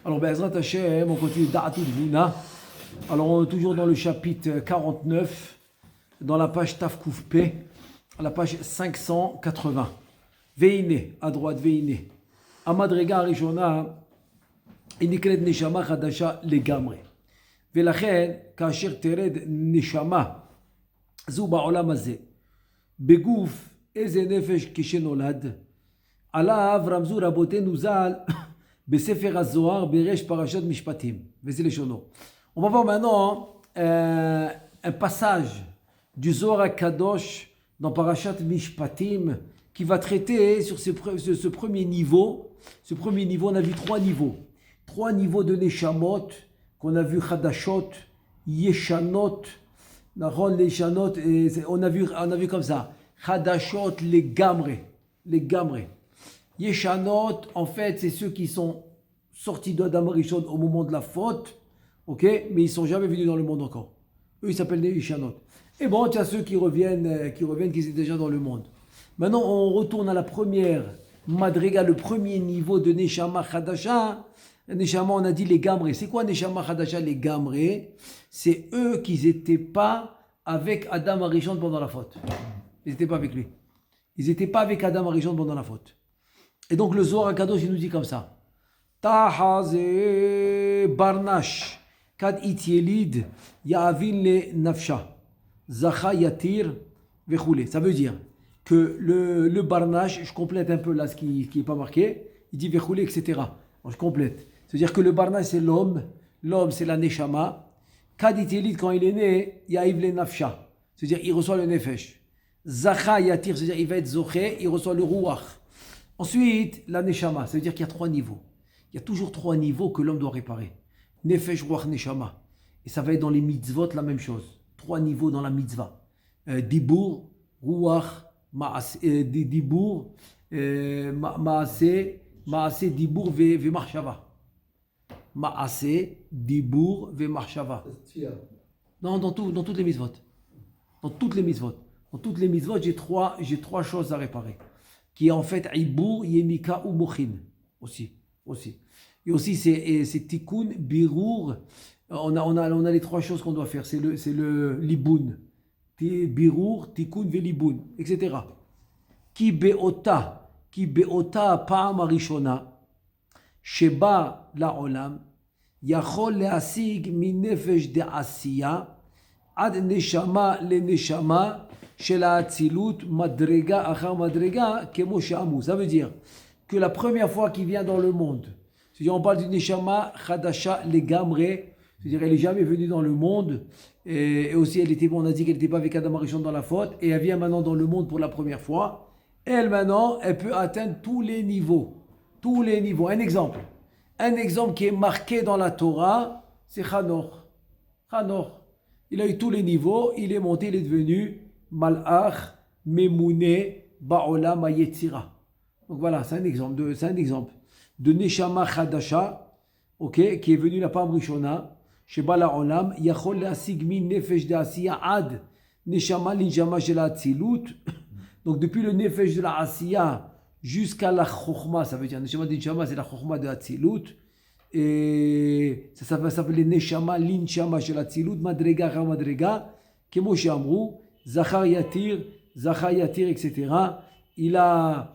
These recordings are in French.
Alors, Be'ezrat Hashem, on continue Da'atul Vina. Alors, on est toujours dans le chapitre 49, dans la page Tafkouf P, à la page 580. Veine, à droite, Veine. Amadrega Arishona, Iniklet Neshama Khadasha Legamre. ולכן, כאשר תרד נשמה זו בעולם הזה, בגוף איזה נפש כשנולד, עליו רמזו רבותינו ז"ל בספר הזוהר בראש פרשת משפטים, וזה לשונו. On va voir maintenant un passage du Zohar HaKadosh dans Parashat Mishpatim qui va traiter sur ce premier niveau. Ce premier niveau, on a vu trois niveaux. Trois niveaux de Neshamot, qu'on a vu Chadashot, Yeshanot, Leshanot, et on a vu comme ça. Chadashot, les Gamre. Yeshanot, en fait, c'est ceux qui sont sortis d'Adam Rishon au moment de la faute, ok, mais ils ne sont jamais venus dans le monde encore. Eux, ils s'appellent les Yeshanot. Et bon, tu as ceux qui reviennent, qui sont déjà dans le monde. Maintenant, on retourne à la première Madriga, le premier niveau de Neshama Chadasha. Neshama, on a dit les Gamre. C'est quoi Neshama Chadasha, les Gamre? C'est eux qui n'étaient pas avec Adam Arishon pendant la faute. Ils n'étaient pas avec lui. Ils n'étaient pas avec Adam Arishon pendant la faute. Et donc le Zohar HaKadosh, il nous dit comme ça. Tahaze barnash kad ityelid ya'avin le nafsha zacha yatir vechoule. Ça veut dire que le barnash, je complète un peu là ce qui n'est pas marqué, il dit vechoule, etc. Alors, je complète. C'est-à-dire que le barnash, c'est l'homme c'est la neshama. Kad ityelid, quand il est né, ya'av le nafsha. C'est-à-dire il reçoit le nefesh. Zacha yatir, c'est-à-dire il va être zoché, il reçoit le ruach. Ensuite, la neshama, ça veut dire qu'il y a trois niveaux. Il y a toujours trois niveaux que l'homme doit réparer. Nefesh, ruach, neshama. Et ça va être dans les mitzvot la même chose. Trois niveaux dans la mitzvah. Dibur, ruach, dibur, maase, dibur, ve marshava. Maase, dibur, ve marshava. Non, dans toutes les mitzvot. Dans toutes les mitzvot. Dans toutes les mitzvot, j'ai trois choses à réparer. Qui est en fait Ibour, Yemika ou Mochin. Aussi. Et aussi, c'est Tikkun, Birour. On a les trois choses qu'on doit faire. C'est le Liboun. Birour, Tikkun, Veliboun, etc. Ki be'ota pa'am arishona, sheba la'olam, yachol le'asig min nefesh de'asiya, ad neshama le neshama, chez la Hatzilut, Madrega, Achar Madrega, Kemo Shamu. Ça veut dire que la première fois qu'il vient dans le monde, c'est-à-dire on parle du Neshama Chadasha Legamre, c'est-à-dire elle n'est jamais venue dans le monde, et aussi on a dit qu'elle n'était pas avec Adam Arishon dans la faute, et elle vient maintenant dans le monde pour la première fois. Elle maintenant, elle peut atteindre tous les niveaux. Un exemple qui est marqué dans la Torah, c'est Chanor. Il a eu tous les niveaux, il est monté, il est devenu Malach, Memouné, Ba'olam, Ayetzira. Donc voilà, c'est un exemple de Neshama Chadasha, ok, qui est venu la Pam Rishona, chez Bala Olam, Yachol Le'asig min Nefesh de Asiya ad Neshama Linjama Shel Hatzilut. Donc depuis le Nefesh de la Asiya jusqu'à la Chokhma, ça veut dire Neshama Linjama, c'est la Chokhma de Hatzilut. Et ça s'appelle Neshama Linjama Shel Hatzilut, Madrega, Ramadrega, Kemo Shamru. Zachar Yatir, etc. Il a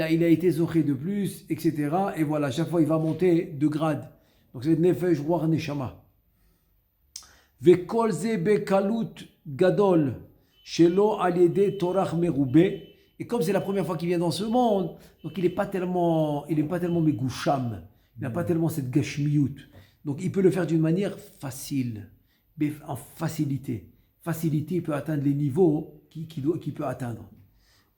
été zoché de plus, etc. Et voilà, chaque fois il va monter de grade. Donc c'est Nefesh Ruach Neshama. Vekol ze bekalut gadol shelo aliede torach merube. Et comme c'est la première fois qu'il vient dans ce monde, donc il n'est pas tellement megoucham, il n'a pas tellement cette gashmiyut. Donc il peut le faire d'une manière facile, en facilité. Il peut atteindre les niveaux qu'il peut atteindre.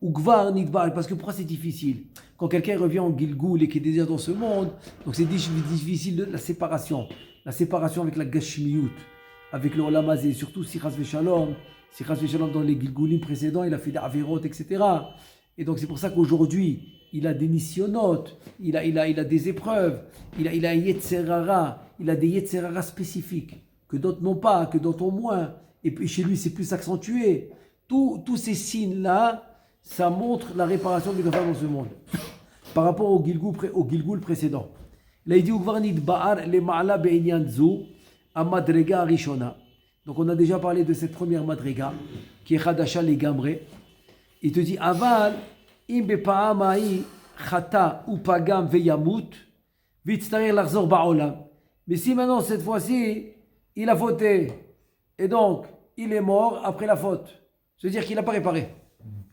Ou Gvar Nidbar, parce que pourquoi c'est difficile? Quand quelqu'un revient en Gilgoul et qui est déjà dans ce monde, donc c'est difficile de la séparation avec la Gashmiyut, avec le Olamazé, surtout si Chas Veshalom dans les Gilgoulim précédents, il a fait des Averot, etc. Et donc c'est pour ça qu'aujourd'hui, il a des Nisyonot, il a des épreuves, il a un Yetzerara, il a des Yetzerara spécifiques, que d'autres n'ont pas, que d'autres ont moins. Et puis chez lui, c'est plus accentué. Tous ces signes-là, ça montre la réparation qu'il doit faire dans ce monde. Par rapport au Gilgoul précédent. Là, il dit Ugvarnit Ba'ar le Ma'ala Be'inyan Zu, a Madrega Rishona. Donc, on a déjà parlé de cette première Madrega, qui est Khadasha le Gamre. Il te dit Aval, im Be'pa'amai Chata ou Pagam Veyamut, Vitztarir Larzor Ba'olam. Mais si maintenant, cette fois-ci, il a fauté, et donc, il est mort après la faute, c'est-à-dire qu'il n'a pas réparé.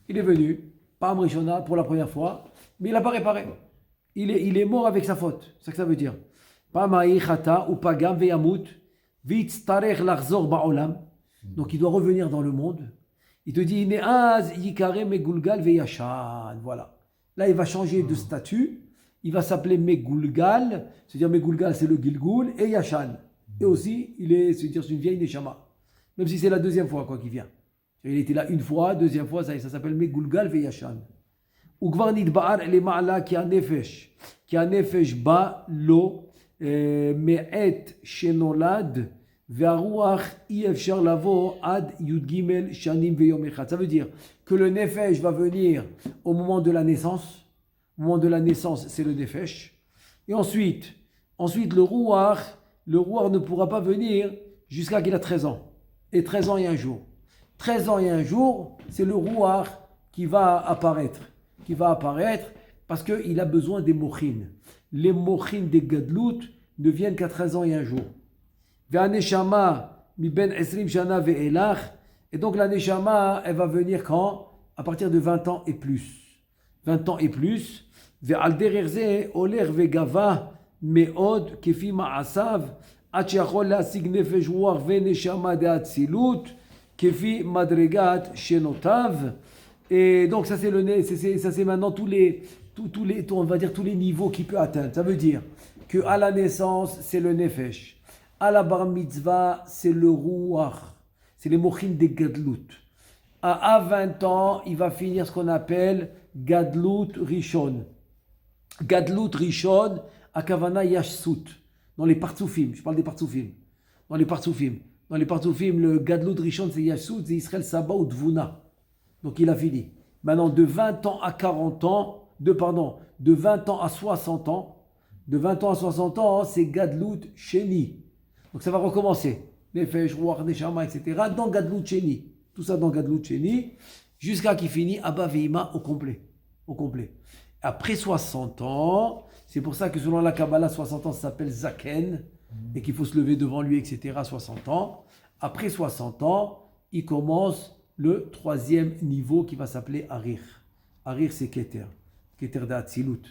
Il est venu, Pa'am Rishona, pour la première fois, mais il n'a pas réparé. Il est mort avec sa faute. C'est ça que ça veut dire. Pa'amai Chata ou Pagam Veyamut, Vitztarir Larzor Ba'olam. Donc, il doit revenir dans le monde. Il te dit, Ne'az Yikare Megulgal Veyashan. Voilà. Là, il va changer de statut. Il va s'appeler Megulgal. C'est-à-dire, Megulgal, c'est le Gilgul. Et Yashan. Et aussi, c'est-à-dire, c'est une vieille Neshama. Même si c'est la deuxième fois qu'il vient. Il était là une fois, deuxième fois, ça s'appelle Megulgal Veyashan. Ugvarnit Ba'ar le Ma'ala qui a nefesh ba lo me'et shenolad. Ça veut dire que le nefesh va venir au moment de la naissance. Au moment de la naissance, c'est le nefesh. Et ensuite le ruach ne pourra pas venir jusqu'à qu'il a 13 ans. Et 13 ans et un jour. 13 ans et un jour, c'est le ruach qui va apparaître. Parce qu'il a besoin des mochin. Les mochin des gadlut ne viennent qu'à 13 ans et un jour. Et donc la neshama, elle va venir quand? À partir de 20 ans et plus. 20 ans et plus. Et donc ça c'est maintenant tous les on va dire tous les niveaux qu'il peut atteindre. Ça veut dire que à la naissance, c'est le nefesh. À la bar mitzvah, c'est le ruach, c'est les mochin des gadlut. À 20 ans, il va finir ce qu'on appelle gadlut rishon. Gadlut rishon, à kavana yashsut. Dans les partsoufim, je parle des partsoufim. Dans les partsoufim, le gadlut rishon, c'est yashsut, c'est Israël Saba ou Dvuna. Donc il a fini. Maintenant, de 20 ans à 40 ans, de 20 ans à 60 ans, c'est gadlut sheni. Donc ça va recommencer. Nefesh, Ruach, Neshama, etc. Dans Gadlut Sheni. Tout ça dans Gadlut Sheni. Jusqu'à qu'il finit Abba Veima au complet. Après 60 ans, c'est pour ça que selon la Kabbalah, 60 ans ça s'appelle Zaken. Et qu'il faut se lever devant lui, etc. 60 ans. Après 60 ans, il commence le troisième niveau qui va s'appeler Arir. Arir, c'est Keter. Keter d'Atzilut,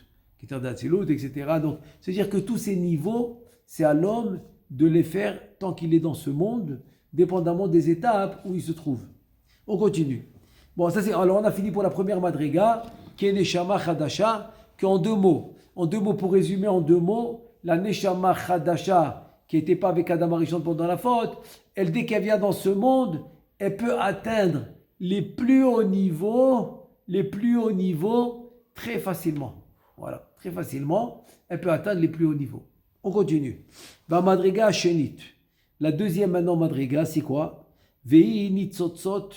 etc. Donc, c'est-à-dire que tous ces niveaux, c'est à l'homme de les faire tant qu'il est dans ce monde, dépendamment des étapes où il se trouve. On continue. Bon, alors on a fini pour la première madriga, qui est Neshama Chadasha, qui en deux mots, pour résumer en deux mots, la Neshama Chadasha, qui n'était pas avec Adam Arishon pendant la faute, elle, dès qu'elle vient dans ce monde, elle peut atteindre les plus hauts niveaux très facilement. Voilà, très facilement, elle peut atteindre les plus hauts niveaux. On continue. Madriga Shenit. La deuxième maintenant Madriga, c'est quoi? Vei nitzotzot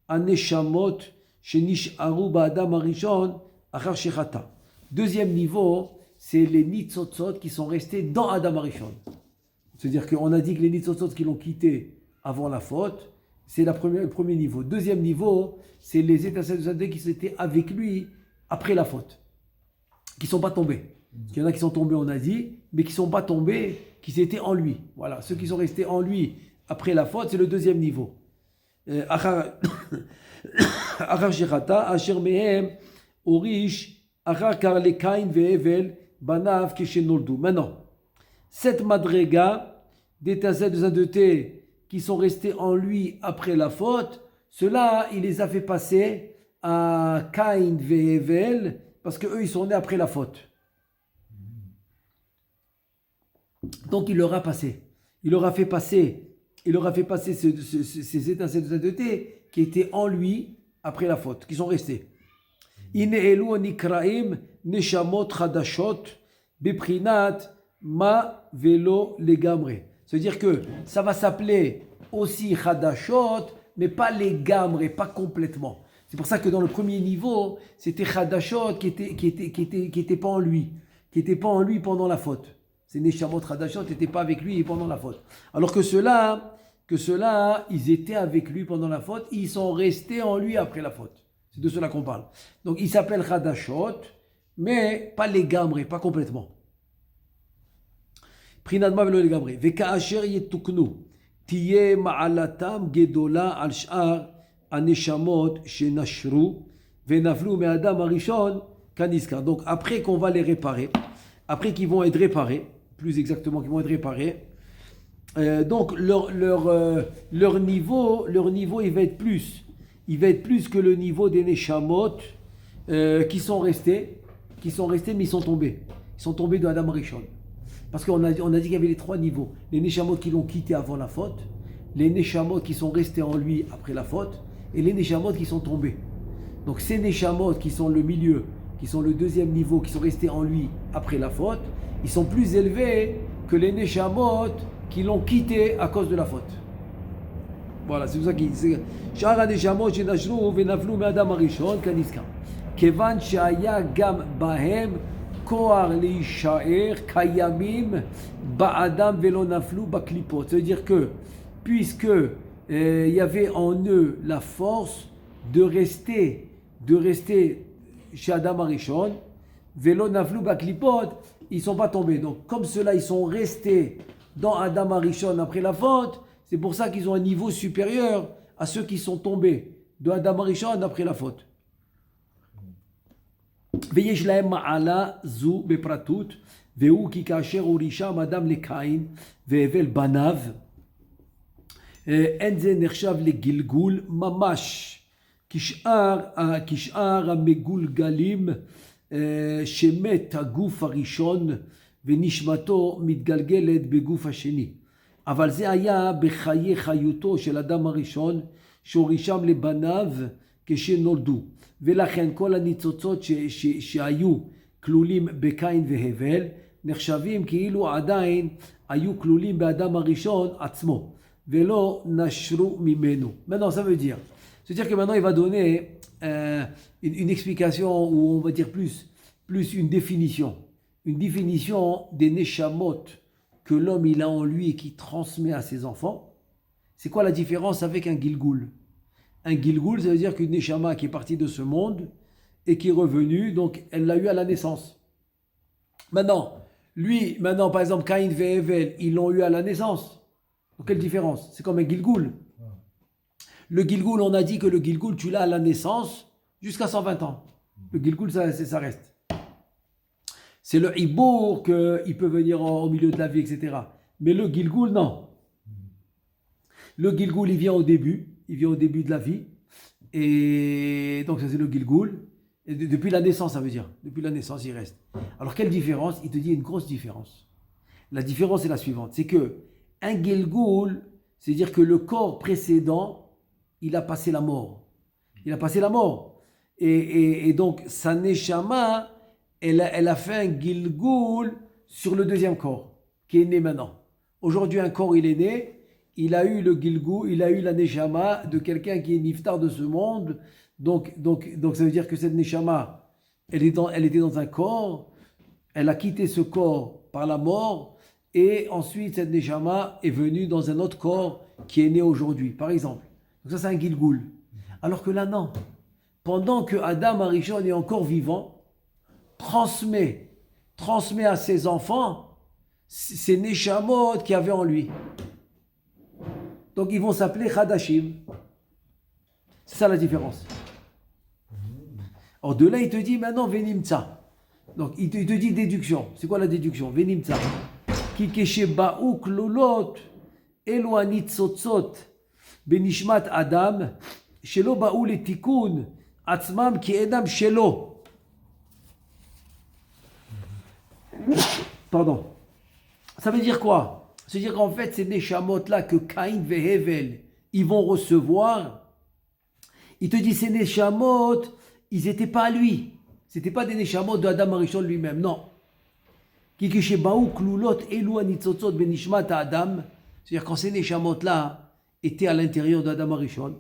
aneshamot shenish'aru ba'adam arishon achar shechata. Deuxième niveau, c'est les nitzotzot qui sont restés dans Adam Arishon. C'est-à-dire qu'on a dit que les nitzotzot qui l'ont quitté avant la faute, c'est le premier niveau. Deuxième niveau, c'est les étincelles de Zadé qui étaient avec lui après la faute, qui ne sont pas tombés. Il y en a qui sont tombés, on a dit, mais qui ne sont pas tombés, qui étaient en lui. Voilà, ceux qui sont restés en lui après la faute, c'est le deuxième niveau. Achar shechata, asher mehem, orish, achar kar le Kain ve'evel, banav kishenoldu. Maintenant, cette madrega d'étincelles de sainteté qui sont restés en lui après la faute, ceux-là, il les a fait passer à Kain ve'evel, parce qu'eux, ils sont nés après la faute. Donc il leur a fait passer ces étincelles de sainteté qui étaient en lui après la faute, qui sont restés. Inelu nikraim neshamot chadashot beprinat ma velo legamre. C'est-à-dire que ça va s'appeler aussi chadashot, mais pas legamre, pas complètement. C'est pour ça que dans le premier niveau, c'était chadashot qui était pas en lui pendant la faute. Ces Neshamot Hadashot n'étaient pas avec lui pendant la faute. Alors que ceux-là, ils étaient avec lui pendant la faute, ils sont restés en lui après la faute. C'est de cela qu'on parle. Donc ils s'appellent Hadashot, mais pas les gamrés, pas complètement. Prinadma velo les gamrés. Veka'asher yetuknu. Tiye ma'alatam gedola al sh'ar aneshamot shenashru venaflu me'adam arishon kaniska. Donc après qu'on va les réparer, après qu'ils vont être réparés, plus exactement qu'ils vont être réparés, donc leur niveau il va être plus. Il va être plus que le niveau des Neshamot qui sont restés, mais ils sont tombés. Ils sont tombés de Adam Rishon. Parce qu'on a dit qu'il y avait les trois niveaux. Les Neshamot qui l'ont quitté avant la faute, les Neshamot qui sont restés en lui après la faute, et les Neshamot qui sont tombés. Donc ces Neshamot qui sont le milieu, qui sont le deuxième niveau, qui sont restés en lui après la faute, ils sont plus élevés que les Neshamot qui l'ont quitté à cause de la faute. Voilà, c'est pour ça qu'il dit Shara Neshamot shenashru venaflu me'adam harishon kaniska. Kevan shaya gam bahem koar leishaer kayamim ba'adam velo naflu baklipot. C'est-à-dire que, puisque il y avait en eux la force de rester chez Adam Harishon, velo naflu baklipot, ils ne sont pas tombés. Donc, comme ceux-là, ils sont restés dans Adam Harishon après la faute, c'est pour ça qu'ils ont un niveau supérieur à ceux qui sont tombés de Adam Harishon après la faute. ויש להם מעלה זו בפרטות, והוא כי כאשר הורישם אדם לקין והבל בניו, אין זה נחשב לגלגול ממש, כשאר המגולגלים שמת הגוף הראשון ונשמתו מתגלגלת בגוף השני. אבל זה היה בחיי חיותו של אדם הראשון שהורישם לבניו כשנולדו. ולכן כל הניצוצות שהיו כלולים בקין והבל נחשבים כאילו עדיין היו כלולים באדם הראשון עצמו ולא נשרו ממנו. Maintenant ça veut dire, c'est-à-dire que maintenant il va donner une explication, ou on va dire plus une définition des neshamot que l'homme il a en lui et qui transmet à ses enfants. C'est quoi la différence avec un gilgoul? Un gilgoul, ça veut dire qu'une neshama qui est partie de ce monde et qui est revenue, donc elle l'a eu à la naissance. Maintenant, par exemple, Caïn et Hevel, ils l'ont eu à la naissance. Donc quelle différence? C'est comme un gilgoul. Le gilgoul, on a dit que le gilgoul, tu l'as à la naissance jusqu'à 120 ans. Le gilgoul, ça reste. C'est le hibour qu'il peut venir au milieu de la vie, etc. Mais le gilgoul, non. Le gilgoul, il vient au début de la vie, et donc ça c'est le gilgoul, et depuis la naissance, ça veut dire, depuis la naissance il reste. Alors quelle différence? Il te dit une grosse différence. La différence est la suivante, c'est que un gilgoul, c'est-à-dire que le corps précédent, il a passé la mort. Et donc sa neshama, elle a fait un gilgoul sur le deuxième corps, qui est né maintenant. Aujourd'hui un corps il est né, il a eu le gilgou, il a eu la neshama de quelqu'un qui est niftar de ce monde. Donc ça veut dire que cette neshama, elle était dans un corps, elle a quitté ce corps par la mort, et ensuite cette neshama est venue dans un autre corps qui est né aujourd'hui, par exemple. Donc ça c'est un gilgoul. Alors que là non. Pendant que Adam Harishon est encore vivant, transmet à ses enfants ces neshamot qu'il y avait en lui. Donc ils vont s'appeler Hadashim. C'est ça la différence. Alors de là il te dit maintenant Venimtsa. Donc il te dit déduction. C'est quoi la déduction? Venimtsa. Ki kesheba'u klolot elu anitzotzot benishmat Adam shelo ba'u letikun atzmam ki edam shelo. Pardon. Ça veut dire quoi? C'est-à-dire qu'en fait, ces neshamot-là que Caïn et Hevel, ils vont recevoir, il te dit, ces neshamot, ils n'étaient pas à lui. Ce n'étaient pas des neshamot de Adam Harishon lui-même, non. C'est-à-dire quand ces neshamot-là étaient à l'intérieur d'Adam Harishon,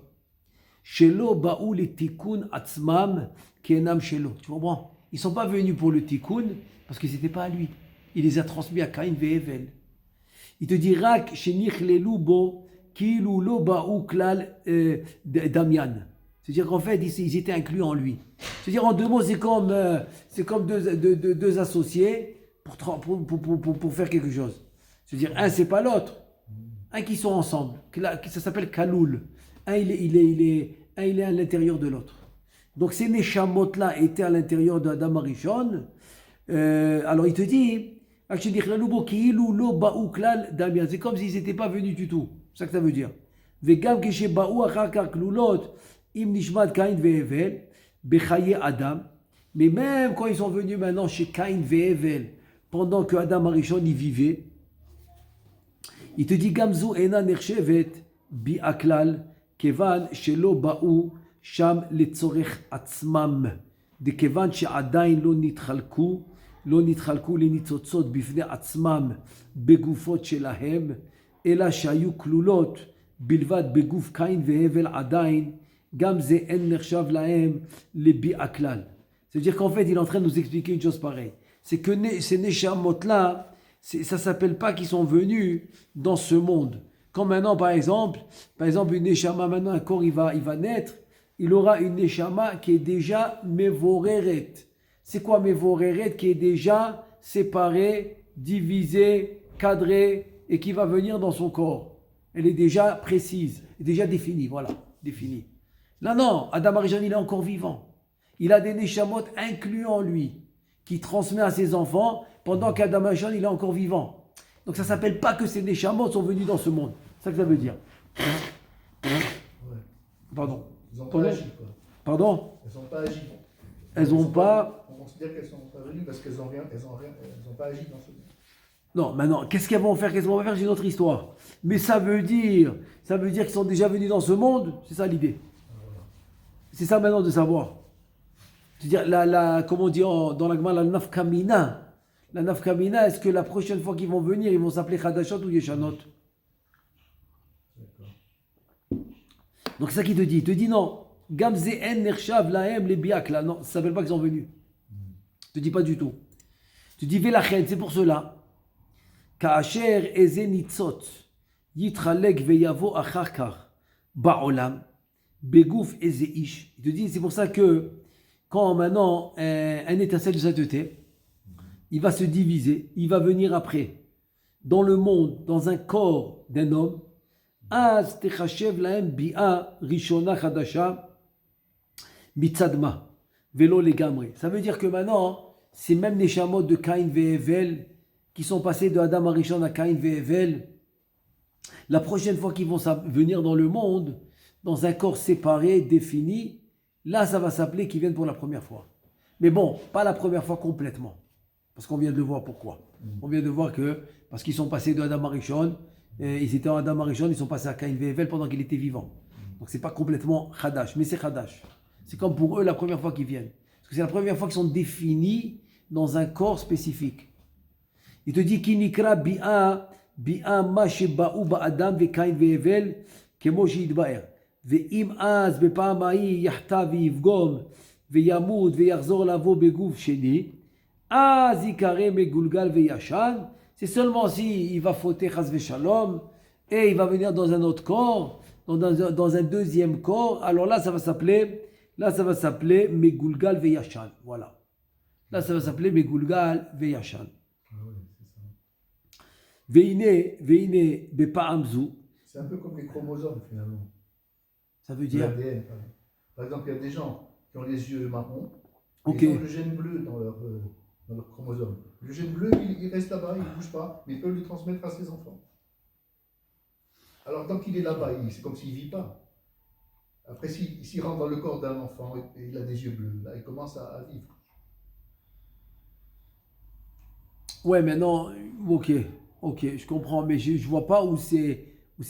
shelo ba'u le tikkun atzmam kenam shelo. Tu comprends? Ils ne sont pas venus pour le tikkun parce que ce n'était pas à lui. il les a transmis à Caïn et Hevel. Il te dit Rak shenich bo kilu lo ba'u klal Damian. C'est-à-dire qu'en fait, ils étaient inclus en lui. C'est-à-dire en deux mots, c'est comme deux associés pour faire quelque chose. C'est-à-dire un, c'est pas l'autre. Un qui sont ensemble. Ça s'appelle Kaloul. Un, il est à l'intérieur de l'autre. Donc ces Neshamot-là étaient à l'intérieur d'Adam Arishon. Alors il te dit, c'est comme s'ils n'étaient pas venus du tout. C'est ça que ça veut dire. Mais même quand ils sont venus maintenant chez Caïn et Hevel, pendant que Adam Arishon y vivait, il te dit Gamzu ena nershevet bi aklal kevan shelo ba'u sham letzorech atzmam de kevan she'adain lo nitchalku לניצוצות בפני עצמם בגופות שלהם, אלא שהיו כלולות בלבד בגוף קין והבל עדיין, גם זה אין נחשב להם לביע כלל. C'est-à-dire qu'en fait, il est en train de nous expliquer une chose pareille. C'est que ces Neshamot-là, ça ne s'appelle pas qu'ils sont venus dans ce monde. Quand maintenant, par exemple une Neshama, maintenant un corps, il va naître, il aura une Neshama qui est déjà Mevoreret. C'est quoi Mevoreret qui est déjà séparée, divisée, cadrée et qui va venir dans son corps. Elle est déjà précise, déjà définie, voilà, définie. Là non, Adam Arishon il est encore vivant. Il a des Neshamot inclus en lui, qui transmet à ses enfants pendant qu'Adam Arishon il est encore vivant. Donc ça ne s'appelle pas que ces Neshamot sont venus dans ce monde. C'est ça que ça veut dire. Pardon. Ils n'ont pas agi, quoi. Pardon. Elles n'ont pas agi. Elles n'ont pas... On considère qu'elles ne sont pas venues parce qu'elles n'ont pas agi dans ce monde. Non, maintenant, qu'est-ce qu'elles vont faire? C'est une autre histoire. Mais ça veut dire qu'ils sont déjà venus dans ce monde. C'est ça l'idée. C'est ça maintenant de savoir. C'est-à-dire, comme on dit dans la Gemara, la nafkamina. La nafkamina, est-ce que la prochaine fois qu'ils vont venir, ils vont s'appeler Chadashot ou Yeshanot? Donc c'est ça qu'il te dit. Il te dit non. Gamzeen nershav lahem les biak là. Non, ça ne s'appelle pas qu'ils sont venus. Je te dis pas du tout. Tu dis Velachen, c'est pour cela. Ka'asher eze nitzot yitralek veyavo acharkar ba'olam begouf eze ish. Il te dit, c'est pour ça que quand maintenant un étincelle de sainteté, il va se diviser, il va venir après dans le monde, dans un corps d'un homme. Az techashev lahem bi'a rishona chadasha mitzadma velo legamre. Ça veut dire que maintenant, ces mêmes neshamot de Caïn et Hevel qui sont passés de Adam Arishon à Caïn et Hevel, la prochaine fois qu'ils vont venir dans le monde, dans un corps séparé, défini, là ça va s'appeler qu'ils viennent pour la première fois. Mais bon, pas la première fois complètement. Parce qu'on vient de le voir pourquoi. On vient de voir que, parce qu'ils sont passés de Adam Arishon, ils étaient en Adam Arishon, ils sont passés à Caïn et Hevel pendant qu'il était vivant. Donc c'est pas complètement Khadash, mais c'est Khadash. C'est comme pour eux la première fois qu'ils viennent. Parce que c'est la première fois qu'ils sont définis dans un corps spécifique. Il te dit Kinikra bi'a ma sheba'u ba'adam ve'kain ve'evel kemo she'yitba'er ve'im az bepa'am ha'i yahta ve'yivgom ve'yamud ve'yachzor lavo beguf sheni az yikare megulgal ve'yashan. C'est seulement si il va fauter chas ve'shalom et il va venir dans un autre corps, dans un deuxième corps, alors là ça va s'appeler Megulgal Veyashan. Voilà. Là, ça va s'appeler Megulgal Veyashan. Veine Bepa'amzu. C'est un peu comme les chromosomes, finalement. Ça veut dire. L'ADN, par exemple, il y a des gens qui ont les yeux marrons. Ok. Ils ont le gène bleu dans leur chromosome. Le gène bleu, il reste là-bas, il ne bouge pas, mais ils peuvent le transmettre à ses enfants. Alors, tant qu'il est là-bas, c'est comme s'il ne vit pas. Après, s'il rentre dans le corps d'un enfant et il a des yeux bleus, là, il commence à vivre. Ouais, maintenant, ok, je comprends, mais je ne vois pas où c'est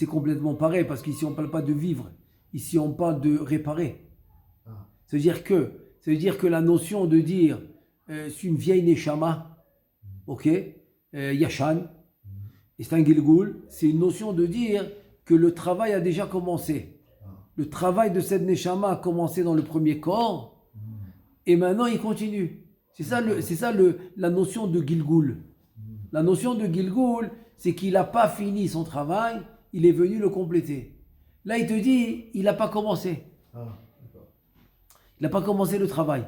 complètement pareil, parce qu'ici, on ne parle pas de vivre. Ici, on parle de réparer. Ah. Ça veut dire que la notion de dire, c'est une vieille Neshama, ok, Yashan, et c'est un Gilgul, c'est une notion de dire que le travail a déjà commencé. Le travail de cette Neshama a commencé dans le premier corps et maintenant il continue. C'est ça la notion de Gilgul. La notion de Gilgul, c'est qu'il n'a pas fini son travail, il est venu le compléter. Là, il te dit, il n'a pas commencé. Ah, d'accord. Il n'a pas commencé le travail.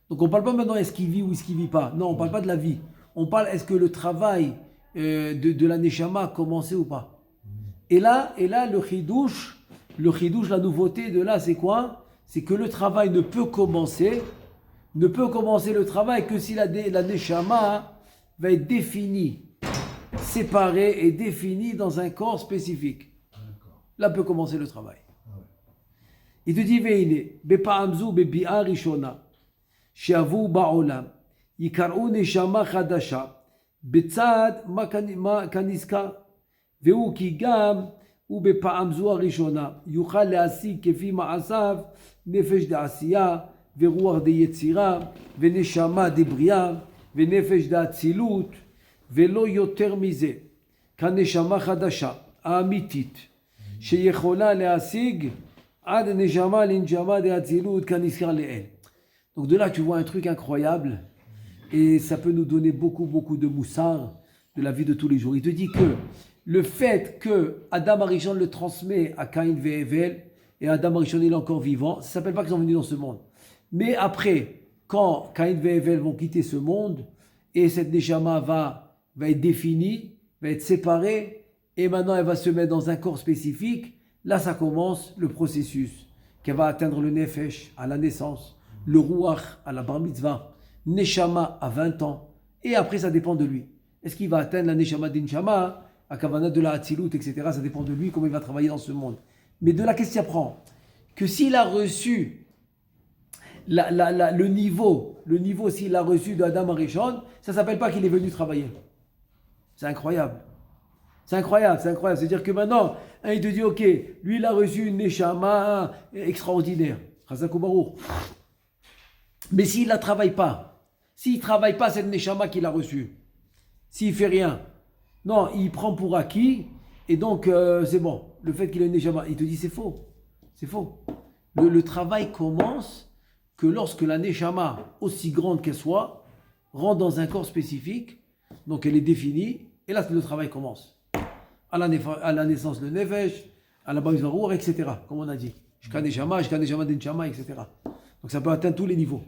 Donc on ne parle pas maintenant est-ce qu'il vit ou est-ce qu'il ne vit pas. Non, on ne parle pas de la vie. On parle est-ce que le travail de la Neshama a commencé ou pas. Et là le chidouche, la nouveauté de là, c'est quoi? C'est que le travail ne peut commencer le travail que si la Neshama va être définie, séparée et définie dans un corps spécifique. D'accord. Là peut commencer le travail. Ah ouais. Il te dit, Veine, Bepa'amzu bebi'a rishona, she'avu ba'olam, yikar'u neshama chadasha, בצד מה כנזכר, והוא כי גם הוא בפעם זו הראשונה יוכל להשיג כפי מעשיו נפש דעשייה ורוח דיצירה ונשמה דבריאה ונפש דאצילות ולא יותר מזה, כנשמה חדשה האמיתית שיכולה להשיג עד נשמה לנשמה דאצילות כנזכר לאל. Donc de là tu vois un truc incroyable. Et ça peut nous donner beaucoup de moussard de la vie de tous les jours. Il te dit que le fait que Adam Arishon le transmet à Caïn et Hevel, et Adam Arishon il est encore vivant, ça ne s'appelle pas qu'ils sont venus dans ce monde. Mais après, quand Caïn et Hevel vont quitter ce monde, et cette Neshama va être définie, va être séparée, et maintenant elle va se mettre dans un corps spécifique, là ça commence le processus, qu'elle va atteindre le Nefesh à la naissance, le Ruach à la Bar Mitzvah, Neshama à 20 ans, et après ça dépend de lui. Est-ce qu'il va atteindre la Neshama d'Inshama, à Kavana de la Hatzilut, etc. Ça dépend de lui, comment il va travailler dans ce monde. Mais de là, qu'est-ce qu'il apprend? Que s'il a reçu le niveau s'il a reçu d'Adam Arishon, ça ne s'appelle pas qu'il est venu travailler. C'est incroyable. C'est-à-dire que maintenant, il te dit, ok, lui il a reçu une Neshama extraordinaire. Chazak Baruch. Mais s'il ne la travaille pas, s'il ne travaille pas cette Neshama qu'il a reçue, s'il ne fait rien, non, il prend pour acquis, et donc c'est bon. Le fait qu'il ait une Neshama, il te dit c'est faux. C'est faux. Le travail commence que lorsque la Neshama, aussi grande qu'elle soit, rentre dans un corps spécifique, donc elle est définie, et là le travail commence. À la naissance, le Nefesh, à la Bar Mitzvah, etc. Comme on a dit. Jusqu'à Neshama d'Inshama, etc. Donc ça peut atteindre tous les niveaux.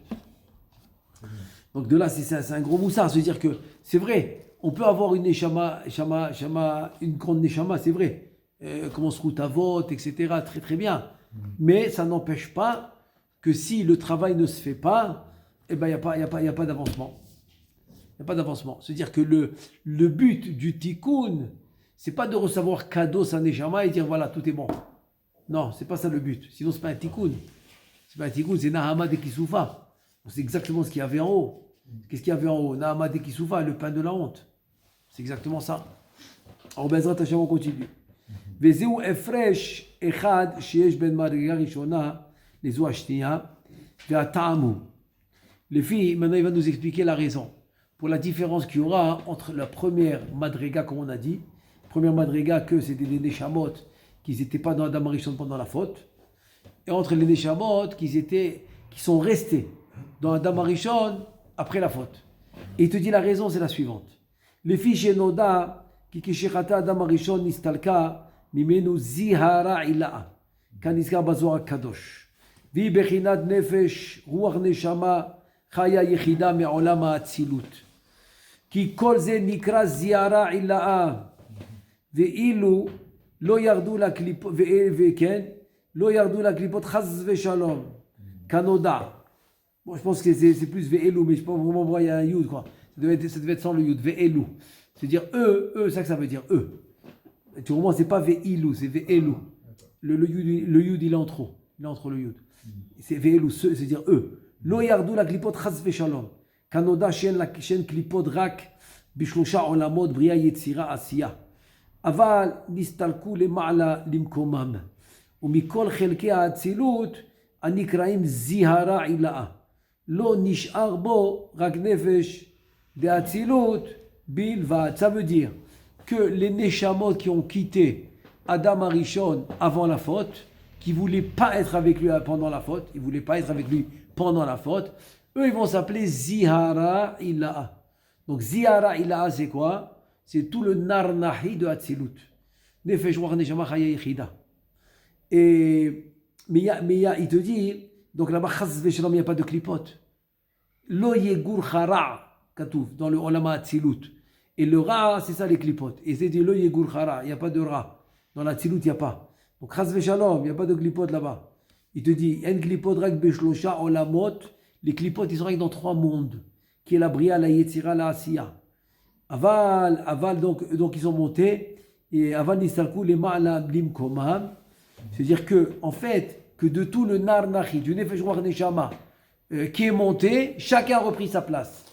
Donc de là, c'est un gros moussard. C'est-à-dire que c'est vrai, on peut avoir une Neshama, une grande Neshama, c'est vrai. Comme on se route à vote, etc. Très très bien. Mais ça n'empêche pas que si le travail ne se fait pas, eh ben, il n'y a pas d'avancement. Il n'y a pas d'avancement. C'est-à-dire que le but du tikkun, c'est pas de recevoir cadeau sa Neshama et dire voilà, tout est bon. Non, c'est pas ça le but. Sinon, c'est pas un tikkun. C'est pas un tikkun, c'est Nahama de Kisoufa. C'est exactement ce qu'il y avait en haut. Qu'est-ce qu'il y avait en haut? Nahama de Kisoufa, le pain de la honte. C'est exactement ça. Alors, Bezrat Hashem, on continue. Vezeu efresh echad sheyesh ben madriga rishona lezu hashniya ve'ata'amu. Les filles, maintenant, il va nous expliquer la raison pour la différence qu'il y aura entre la première madriga, comme on a dit, première madriga que c'était des neshamot qui n'étaient pas dans Adam Arishon pendant la faute, et entre les neshamot qui sont restés dans Adam Arishon après la faute. Et il te dit la raison, c'est la suivante. Les filles chez Noda, qui kishechata Adam Arishon nistalka, mimenu zihara ila'a, kaniska bazoar kadosh. Vi bechinat nefesh, ruach neshama, chaya yechida me'olam ha'atzilut. Ki kol ze nikra zihara ila'a, ve'ilu lo yardu la klipot, ve'ken, lo yardu la klipot chaz ve'shalom, kanoda. Bon, je pense que c'est plus ve'elu, mais je pense vraiment voir il y a un yud, quoi. Ça devait être sans le yud, ve'elu. C'est-à-dire eux, c'est ça que ça veut dire, eux. Tu comprends, c'est pas ve'ilu, c'est ve'elu. Le yud, il est en trop. Il est entre le yud. C'est ve'elu, c'est-à-dire eux. Lo yardu la klipot chaz ve'shalom. Kanoda shen klipot rak bishlosha olamot bria yetzira asiya. אבל נסתלקו למעלה למקומם, ומכל חלקי האצילות הנקראים זיהרה עילאה. לא נשאר בו רק נפש d'atsilut bilvad. Ça veut dire que les neshamot qui ont quitté Adam Arishon avant la faute, qui ne voulaient pas être avec lui pendant la faute, eux ils vont s'appeler Zihara Ila'a. Donc Ziyara Ilaha, c'est quoi? C'est tout le Narnahi de Hatzilut. Nefesh Ruach Neshama Chaya Yechida. Et il te dit, donc là-bas, Chaz Veshalom, il n'y a pas de clipote. Lo Yegur Chara, Katouf, dans le Olama Hatzilut. Et le Ra, c'est ça les clipotes. Et c'est dit Lo Yegur Chara, il n'y a pas de Ra. Dans la Hatzilut, il n'y a pas. Donc Chaz Veshalom, il n'y a pas de clipote là-bas. Il te dit, En clipote Rak Beshlosha Olamot, les clipotes, ils sont dans 3 mondes, qui est la Bria, la Yetzira, la Asiya. Aval, donc ils sont montés, et Aval Nistalku, les Ma'ala Blim Komam. C'est-à-dire que, en fait, que de tout le Nar Nachi, du Nefesh Ruach Neshama, qui est monté, chacun a repris sa place.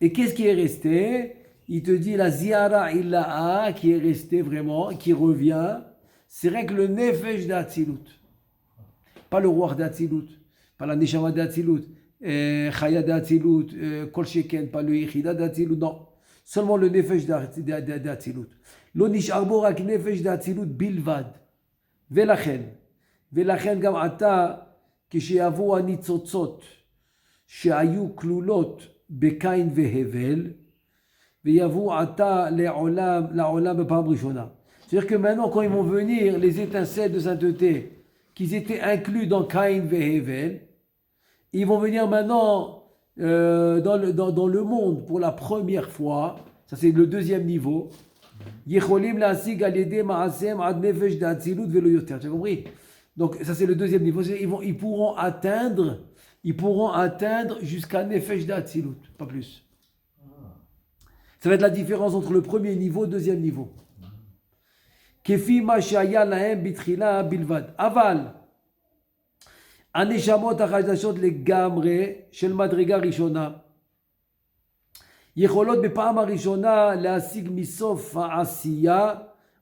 Et qu'est-ce qui est resté? Il te dit la Ziyara Illaha, qui est resté vraiment, qui revient, c'est vrai que le Nefesh d'Atzilut. Pas le Ruach d'Atzilut, pas la Neshama d'Atzilut, Chaya d'Atzilut, Kol Sheken, pas le Yechida d'Atzilut, non. Seulement le Nefesh d'Atzilut. Lo nish'ar bo rak Nefesh d'Atzilut bilvad. ולכן גם עתה כשיבואו הניצוצות שהיו כלולות בקין והבל ויבואו עתה לעולם בפעם ראשונה. C'est-à-dire que maintenant quand ils vont venir les étincelles de sainteté qui étaient inclus dans Caïn et Hevel, ils vont venir maintenant dans le monde pour la première fois. Ça c'est le deuxième niveau. Yecholim la'asig al-yedei ma'asem ad nefesh d'atzilut velo yoter. Tu as compris? Donc ça c'est le deuxième niveau. Ils pourront atteindre jusqu'à nefesh d'atzilut, pas plus. Ça va être la différence entre le premier niveau et le deuxième niveau. Kefi ma shaya lahem bitchila bilvad. Aval. Aneshamot achadashot legamre shel madriga rishona. יכולות בפעם הראשונה להשיג מסוף העשייה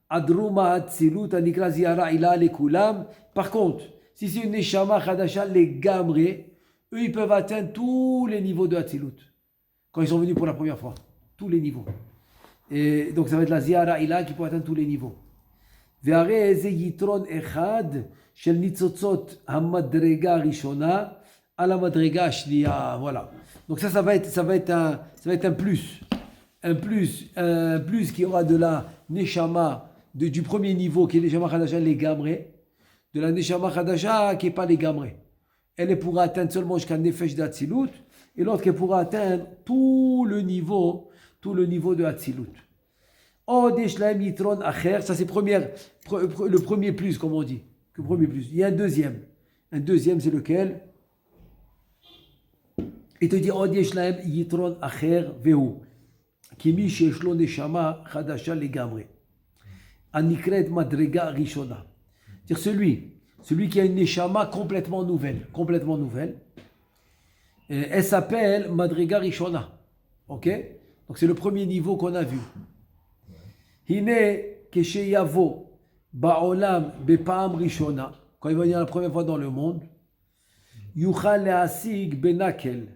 עד רום האצילות הנקרא זיהרה עילה לכולם. Par contre, si c'est une neshama chadasha legamre, eux ils peuvent atteindre tous les niveaux de Hatzilut quand ils sont venus pour la première fois, tous les niveaux. Et donc ça va être la ziyara ila qui peut atteindre tous les niveaux. והרי זה יתרון אחד של ניצוצות המדרגה הראשונה על המדרגה השנייה. Voilà. Donc ça va être un plus. Un plus qui aura de la neshama du premier niveau qui est neshama chadasha les gamre, de la neshama chadasha qui n'est pas les gamre. Elle pourra atteindre seulement jusqu'à nefesh d'Atzilut et l'autre qui pourra atteindre tout le niveau de Atzilut. Od yesh lahem yitron acher, ça c'est le premier plus comme on dit. Le premier plus. Il y a un deuxième. Un deuxième c'est lequel? Il te dit Od yesh lahem yitron acher vehu ki mi sheyesh lo neshama chadasha legamre anikret madrega rishona. C'est-à-dire celui qui a une neshama complètement nouvelle, elle s'appelle madrega rishona. Ok? Donc c'est le premier niveau qu'on a vu. Hine kesheyavo ba'olam bepa'am rishona, quand il va venir la première fois dans le monde, yuchal le'asig benakel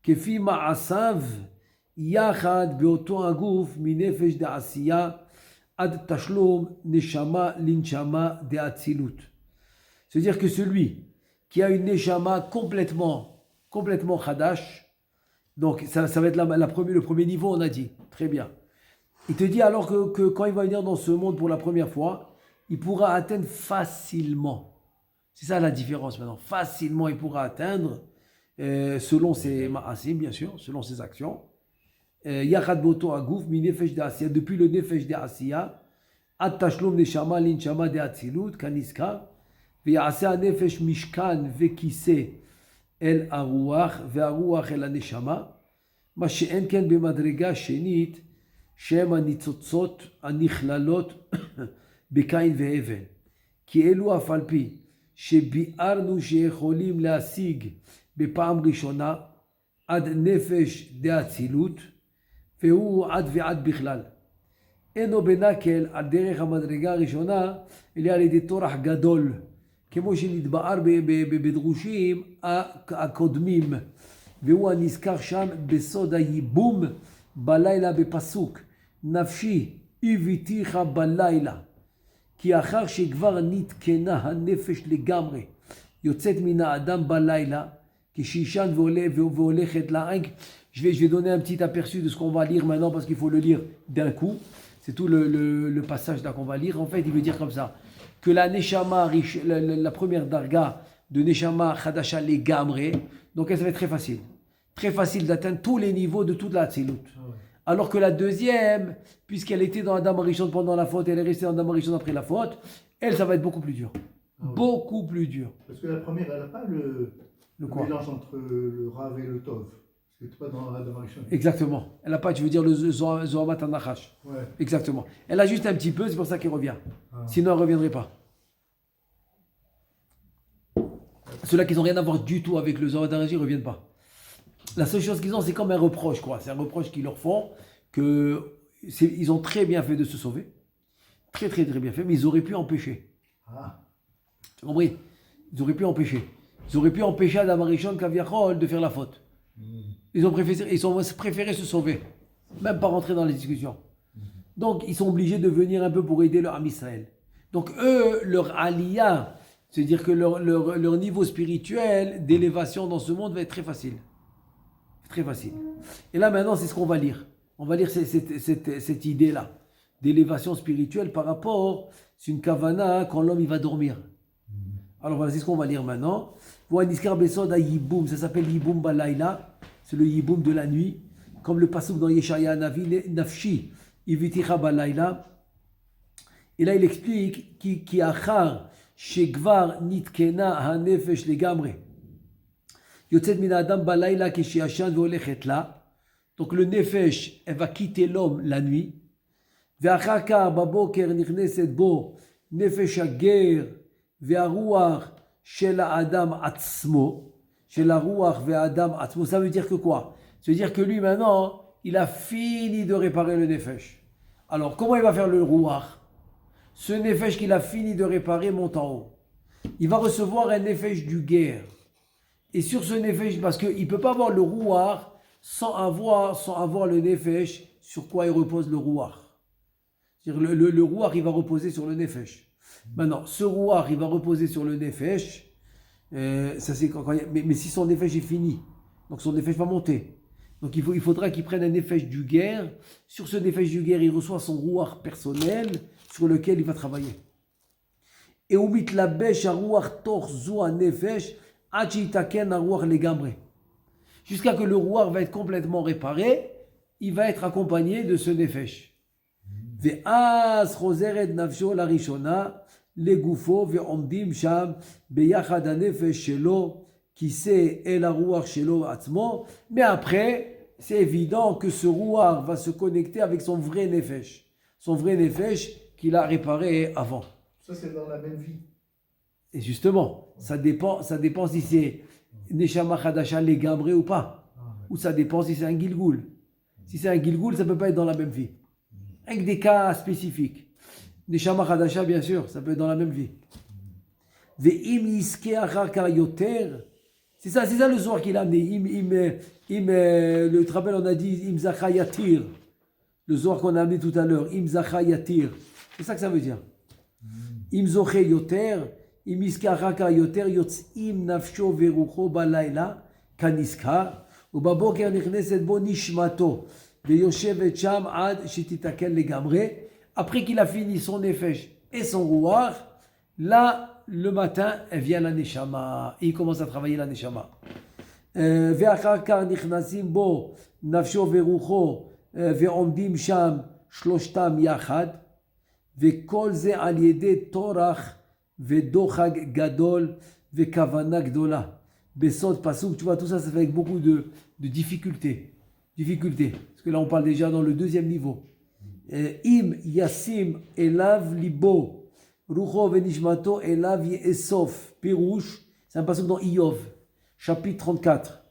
kefi ma'asav yachad beoto aguf minefesh de'asiya ad tashlom neshama linchama de'atzilut. C'est-à-dire que celui qui a une neshama complètement chadash, donc ça va être le premier niveau, on a dit, très bien. Il te dit alors que quand il va venir dans ce monde pour la première fois, il pourra atteindre facilement. C'est ça la différence maintenant. Facilement, il pourra atteindre, selon ses ma'asim, bien sûr, selon ses actions. Yachad boto agouf mi nefesh de'asiya, depuis le nefesh de'asiya, ad tashlum neshama linchama de'atzilut, kaniska, ve'yase ha-nefesh mishkan ve'kise el aruach, ve'aruach el ha-neshama, ma she'en ken bemadrega shenit, שהם הניצוצות הנכללות בקין והבל. כי אלו אף על פי שביארנו שיכולים להשיג בפעם ראשונה עד נפש דאצילות, והוא עד ועד בכלל. אינו בנקל על דרך המדרגה הראשונה, אלא על ידי טורח גדול, כמו שנתבאר בדרושים הקודמים, והוא הנזכר שם בסוד הייבום בלילה בפסוק. נפשי הביתיך בלילה, כי אחר שכבר נתקנה הנפש לגמרי, יוצאת מן האדם בלילה, כשישן והולכת לעין, Je vais donner un petit aperçu de ce qu'on va lire maintenant parce qu'il faut le lire d'un coup. C'est tout le passage là qu'on va lire. En fait, il veut dire comme ça que la Neshama, la première darga de Neshama Chadasha les Gamre, donc elle, ça va être très facile. Très facile d'atteindre tous les niveaux de toute la Hatzilut. Alors que la deuxième, puisqu'elle était dans Adam Arishon pendant la faute, elle est restée dans Adam Arishon après la faute, elle, ça va être beaucoup plus dur. Beaucoup plus dur. Parce que la première, elle n'a pas le mélange entre le Rav et le Tov. C'est pas dans Adam Arishon. Exactement. Elle n'a pas, tu veux dire, le Zohamat Anachash. Ouais. Exactement. Elle a juste un petit peu, c'est pour ça qu'elle revient. Sinon, elle ne reviendrait pas. Ceux-là qui n'ont rien à voir du tout avec le Zohamat Anachash ne reviennent pas. La seule chose qu'ils ont, c'est comme un reproche, quoi. C'est un reproche qu'ils leur font qu'ils ont très bien fait de se sauver. Très, très, très bien fait, mais ils auraient pu empêcher. Tu as compris? Ils auraient pu empêcher. Ils auraient pu empêcher Adam Arishon Kaviachol de faire la faute. Ils ont préféré se sauver, même pas rentrer dans les discussions. Donc, ils sont obligés de venir un peu pour aider leur Am Israël. Donc, eux, leur aliyah, c'est-à-dire que leur niveau spirituel d'élévation dans ce monde va être très facile. Très facile. Et là, maintenant, c'est ce qu'on va lire. On va lire cette idée-là d'élévation spirituelle par rapport, c'est une kavana quand l'homme il va dormir. Alors voilà, c'est ce qu'on va lire maintenant. Ça s'appelle Yiboum Balayla. C'est le Yiboum de la nuit. Comme le passouk dans Yeshaya Navi, Nafshi, Iviticha Balayla. Et là, il explique Ki achar shegvar nitkena hanefesh legamre. Yotzet min adam balayla kishiashan veolechet la. Donc le nefesh, elle va quitter l'homme la nuit. Ve'achar kar baboker nichneset bo nefesh hager ve'aruach shel adam atzmo. Shel aruach ve'adam atzmo. Ça veut dire que quoi? Ça veut dire que lui maintenant, il a fini de réparer le nefesh. Alors comment il va faire le ruach? Ce nefesh qu'il a fini de réparer monte en haut. Il va recevoir un nefesh du guerre. Et sur ce nefesh, parce qu'il ne peut pas avoir le ruach sans avoir le nefesh, sur quoi il repose le ruach. C'est-à-dire le ruach, il va reposer sur le nefesh. Maintenant, ce ruach, il va reposer sur le nefesh. Ça c'est mais si son nefesh est fini, donc son nefesh va monter. Donc il faudra qu'il prenne un nefesh du guerre. Sur ce nefesh du guerre, il reçoit son ruach personnel sur lequel il va travailler. Et au mitlabesh a ruach tor zu a nefesh. Jusqu'à que le ruach va être complètement réparé, il va être accompagné de ce nefesh. Ve'az chozeret nafsho la rishona legufo ve'omdim sham beyachad hanefesh shelo kiseh el haruach shelo atzmo. Mais après, c'est évident que ce ruach va se connecter avec son vrai nefesh qu'il a réparé avant. Ça c'est dans la même vie. Et justement, ça dépend si c'est Neshama Chadasha les Gamre ou pas. Ou ça dépend si c'est un Gilgoul. Si c'est un Gilgoul, ça ne peut pas être dans la même vie. Avec des cas spécifiques. Neshama Chadasha, bien sûr, ça peut être dans la même vie. C'est ça le soir qu'il a amené. Le travail, on a dit Im Zacha Yatir. Le soir qu'on a amené tout à l'heure. Im Zacha Yatir. C'est ça que ça veut dire. Im Zoche Yoter. אם יזכר רק יותר יוצאים נפשו ורוחו בלילה כנזכר ובבוקר נכנסת בו נשמתו ויושבת שם עד שתתקן לגמרי. Après qu'il a fini son nefesh et son ruach, là le matin vient la neshama et il commence à travailler la neshama. ואחר כך נכנסים בו נפשו ורוחו ועומדים שם שלושתם יחד וכל זה על ידי טורח Vedochag gadol vekavana gdola. Besot pasuk, tu vois, tout ça, ça fait avec beaucoup de difficultés. Parce que là, on parle déjà dans le deuxième niveau. Im yasim elav libo, rucho venishmato elav yesof. Pirouche, c'est un pasuk dans Iyov, chapitre 34,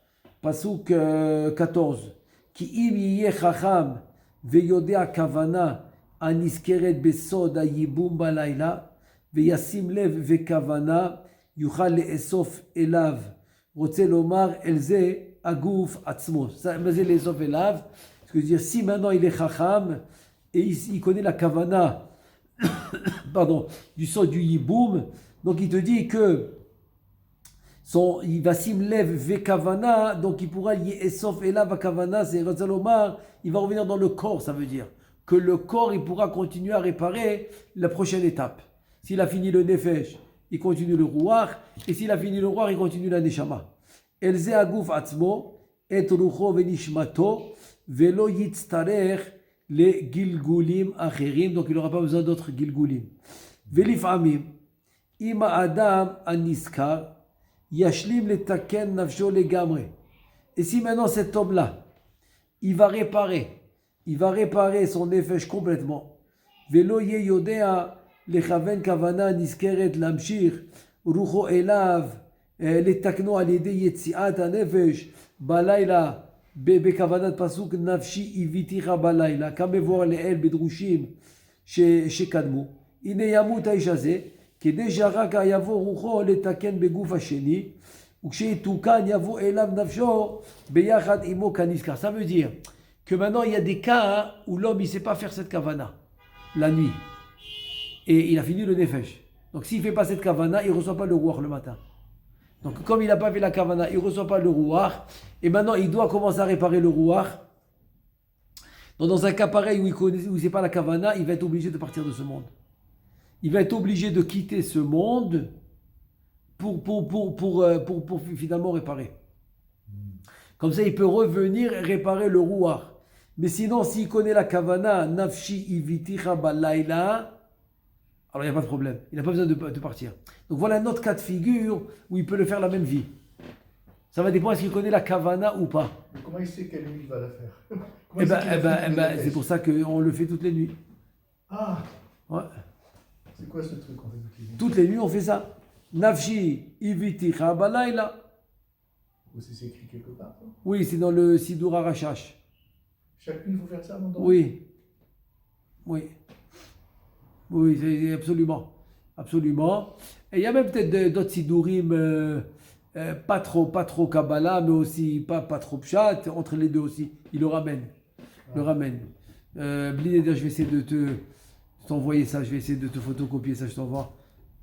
pasuk 14. Ki im yiye chacham veyodea kavana aniskeret besod ayibum balayla. וישים לב וכוונה יוכל לאסוף אליו רוצה לומר אל זה הגוף עצמו. מה זה לאסוף אליו? C'est-à-dire si maintenant il est chacham et il connaît la kavana pardon, du sod du yiboum, donc il te dit que il va simlev vekavana, donc il pourra lier esof et la vakavana, c'est Razalomar, il va revenir dans le corps, ça veut dire que le corps, il pourra continuer à réparer la prochaine étape. S'il a fini le nefesh, il continue le ruach, et s'il a fini le ruach, il continue la neshama. Elze aguf atzmo, et rucho venishmato, velo yitztarech le gilgulim acherim, donc il n'aura pas besoin d'autres gilgulim. Velifamim, ima adam aniskar, Yashlim le taken nafsho le gamre. Et si maintenant cet homme-là, il va réparer son nefesh complètement. Velo ye yodea lechaven kavana niskeret lamshir rucho elav le takno al yede yetziat hanefesh balayla bekavanat pasuk nafshi iviticha balayla kamevoir leel bedrushim shekadmu. Ine yamut האיש הזה כדי שרק יבוא רוחו לתקן בגוף השני, וכשיתוקן יבוא אליו נפשו ביחד עמו כנזכר. Ça veut dire que maintenant il y a des cas où l'homme il ne sait pas faire cette kavana la nuit. Et il a fini le nefesh. Donc s'il ne fait pas cette kavana, il ne reçoit pas le ruach le matin. Donc comme il n'a pas fait la kavana, il ne reçoit pas le ruach. Et maintenant il doit commencer à réparer le ruach. Donc dans un cas pareil où il ne sait pas la kavana, il va être obligé de partir de ce monde. Il va être obligé de quitter ce monde pour finalement réparer. Comme ça, il peut revenir et réparer le ruach. Mais sinon, s'il connaît la kavana, nafshi iviticha balayla, alors il n'y a pas de problème. Il n'a pas besoin de partir. Donc voilà un autre cas de figure où il peut le faire la même vie. Ça va dépendre est-ce qu'il connaît la kavana ou pas. Mais comment il sait quelle nuit il va la faire? C'est pour ça qu'on le fait toutes les nuits. Ah. Ouais. C'est quoi ce truc qu'on fait toutes les nuits? Toutes les nuits, on fait ça. Nafshi iviticha balayla. Ou c'est écrit quelque part? Hein? Oui, c'est dans le Sidur HaRashash. Chaque nuit, il faut faire ça avant de Oui. Oui, c'est absolument. Absolument. Et il y a même peut-être d'autres Sidurim, pas trop Kabbalah, mais aussi pas trop Pshat, entre les deux aussi. Il le ramène. Blineder, je vais essayer de t'envoyer ça, je vais essayer de te photocopier ça, je t'envoie.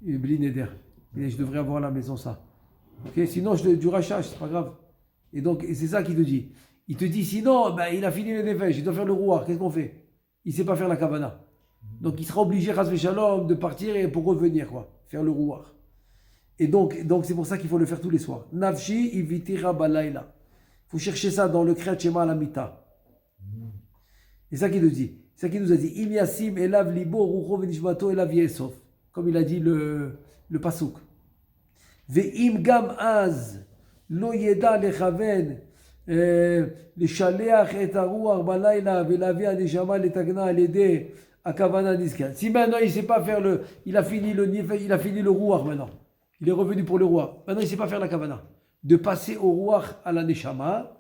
Blineder. Et je devrais avoir à la maison ça. Okay? Sinon, du rachage, c'est pas grave. Et donc, c'est ça qu'il te dit. Il te dit, sinon, il a fini le nefesh, il doit faire le ruach. Qu'est-ce qu'on fait? Il ne sait pas faire la kavana. Donc, il sera obligé, chas shalom, de partir et pour revenir, faire le ruach. Et donc c'est pour ça qu'il faut le faire tous les soirs. Nafshi ivitira balayla. Il faut chercher ça dans le Kriyat Shema à la Mita. C'est ça qu'il te dit. C'est ça qu'il nous a dit. Im yasim elav libo rucho venishmato elav yesof. Comme il a dit le pasuk. Ve'im gam az lo yeda lechaven לשלח את הרוח בלילה ולהביא הנשמה לתקנה על ידי הכוונה נזכרת. Si maintenant il ne sait pas faire il a fini le ruach maintenant. Il est revenu pour le ruach. Maintenant il ne sait pas faire la kavana. De passer au ruach à la neshama.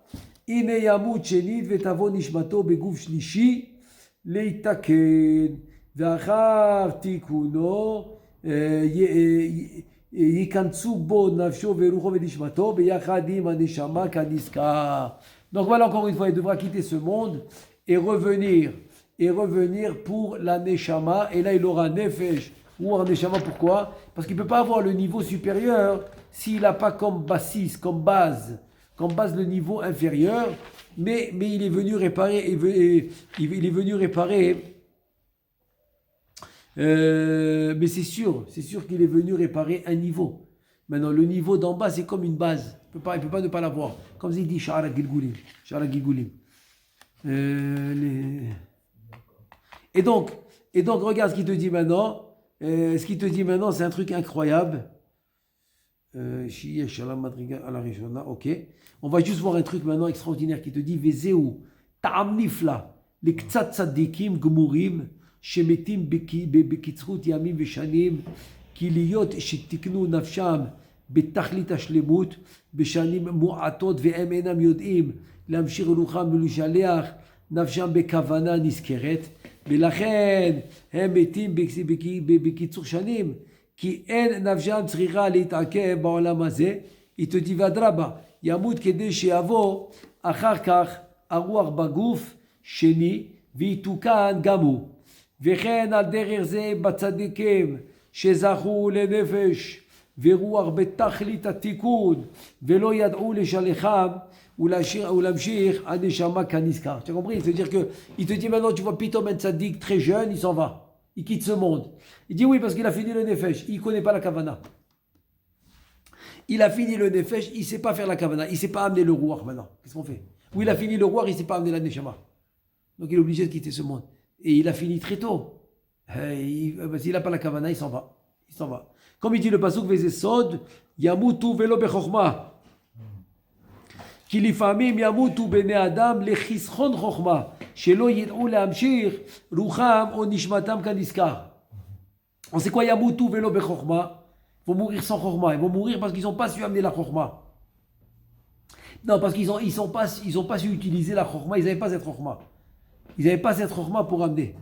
הנה ימות שנית ותבוא נשמתו בגוף שלישי להתקן. ואחר תיקונו ייכנסו בו נפשו ורוחו ונשמתו ביחד עם הנשמה כנזכר. Donc voilà, encore une fois, il devra quitter ce monde et revenir pour la neshama. Et là, il aura nefesh ou un neshama. Pourquoi? Parce qu'il ne peut pas avoir le niveau supérieur s'il n'a pas comme basis, comme base le niveau inférieur. Mais il est venu réparer, il est venu réparer. Mais c'est sûr qu'il est venu réparer un niveau. Maintenant, le niveau d'en bas, c'est comme une base. Il ne peut pas ne pas l'avoir. Comme il dit, Sha'ara Gilgulim. Et donc, regarde ce qu'il te dit maintenant. C'est un truc incroyable. Ok. On va juste voir un truc maintenant extraordinaire qui te dit Vezeu, ta'am nifla, les ktsat tzadikim gmurim, shemetim bekitzrut yamim veshanim, ki liyot shetiknu nafsham, בתכלית השלמות, בשנים מועטות והם אינם יודעים להמשיך רוחם ולשלח נפשם בכוונה נזכרת, ולכן הם מתים בקיצור שנים, כי אין נפשם צריכה להתעכב בעולם הזה. היא תודי ואדרבה, ימות כדי שיבוא אחר כך הרוח בגוף שני, ויתוקן גם הוא. וכן על דרך זה בצדיקים שזכו לנפש ורוח בתכלית התיקון, ולא ידעו לשלחם ולהמשיך הנשמה כנזכר. Tu as compris? C'est-à-dire que il te dit maintenant, tu vois Pitoum Ben Tzadik très jeune, il s'en va. Il quitte ce monde. Il dit oui parce qu'il a fini le Nefesh. Il ne connaît pas la Kavana. Il a fini le Nefesh, il ne sait pas faire la Kavana. Il ne sait pas amener le Ruach maintenant. Qu'est-ce qu'on fait? Oui, il a fini le Ruach, il ne sait pas amener la Neshama. Donc il est obligé de quitter ce monde. Et il a fini très tôt. S'il n'a pas la Kavana, il s'en va. Il s'en va. Comme il dit le pasuk Vezesod, Yamutu velo bechokma. כי לפעמים ימותו בני אדם לחיסכון חוכמה, שלא ידעו להמשיך רוחם או נשמתם כנזכר. On sait quoi ימותו ולא בחוכמה? Ils vont mourir sans chokma. Ils vont mourir parce qu'ils n'ont pas su amener la chokma. Non, parce qu'ils n'ont pas su utiliser la chokma. Ils n'avaient pas cette chokma. Ils n'avaient pas cette chokma pour amener.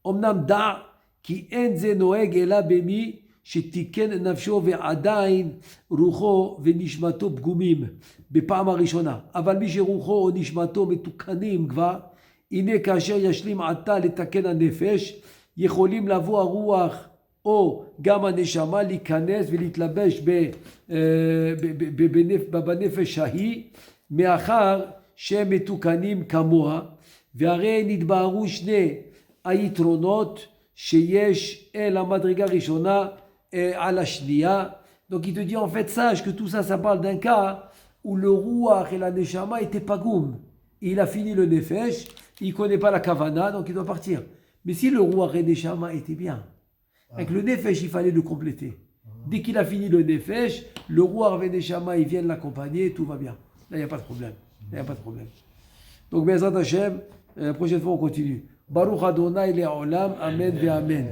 Omnam da ki en ze noeg ela bemi שתיקן נפשו ועדיין רוחו ונשמתו פגומים בפעם הראשונה. אבל מי שרוחו או נשמתו מתוקנים כבר, הנה כאשר ישלים עתה לתקן הנפש, יכולים לבוא הרוח או גם הנשמה להיכנס ולהתלבש בנפש ההיא, מאחר שהם מתוקנים כמוה, והרי נתבהרו שני היתרונות שיש אל המדרגה ראשונה, à la shnia. Donc il te dit en fait sache que tout ça parle d'un cas où le Ruach et la Neshama étaient pagoum. Il a fini le Nefesh, il ne connaît pas la Kavana, donc il doit partir. Mais si le Ruach et Neshama étaient bien, avec le Nefesh il fallait le compléter. Dès qu'il a fini le Nefesh, le Ruach et Neshama ils viennent l'accompagner, tout va bien. Là il n'y a pas de problème. Il n'y a pas de problème. Donc Be'ezrat Hashem, la prochaine fois on continue. Baruch Adonai Le'olam, Amen ve'Amen.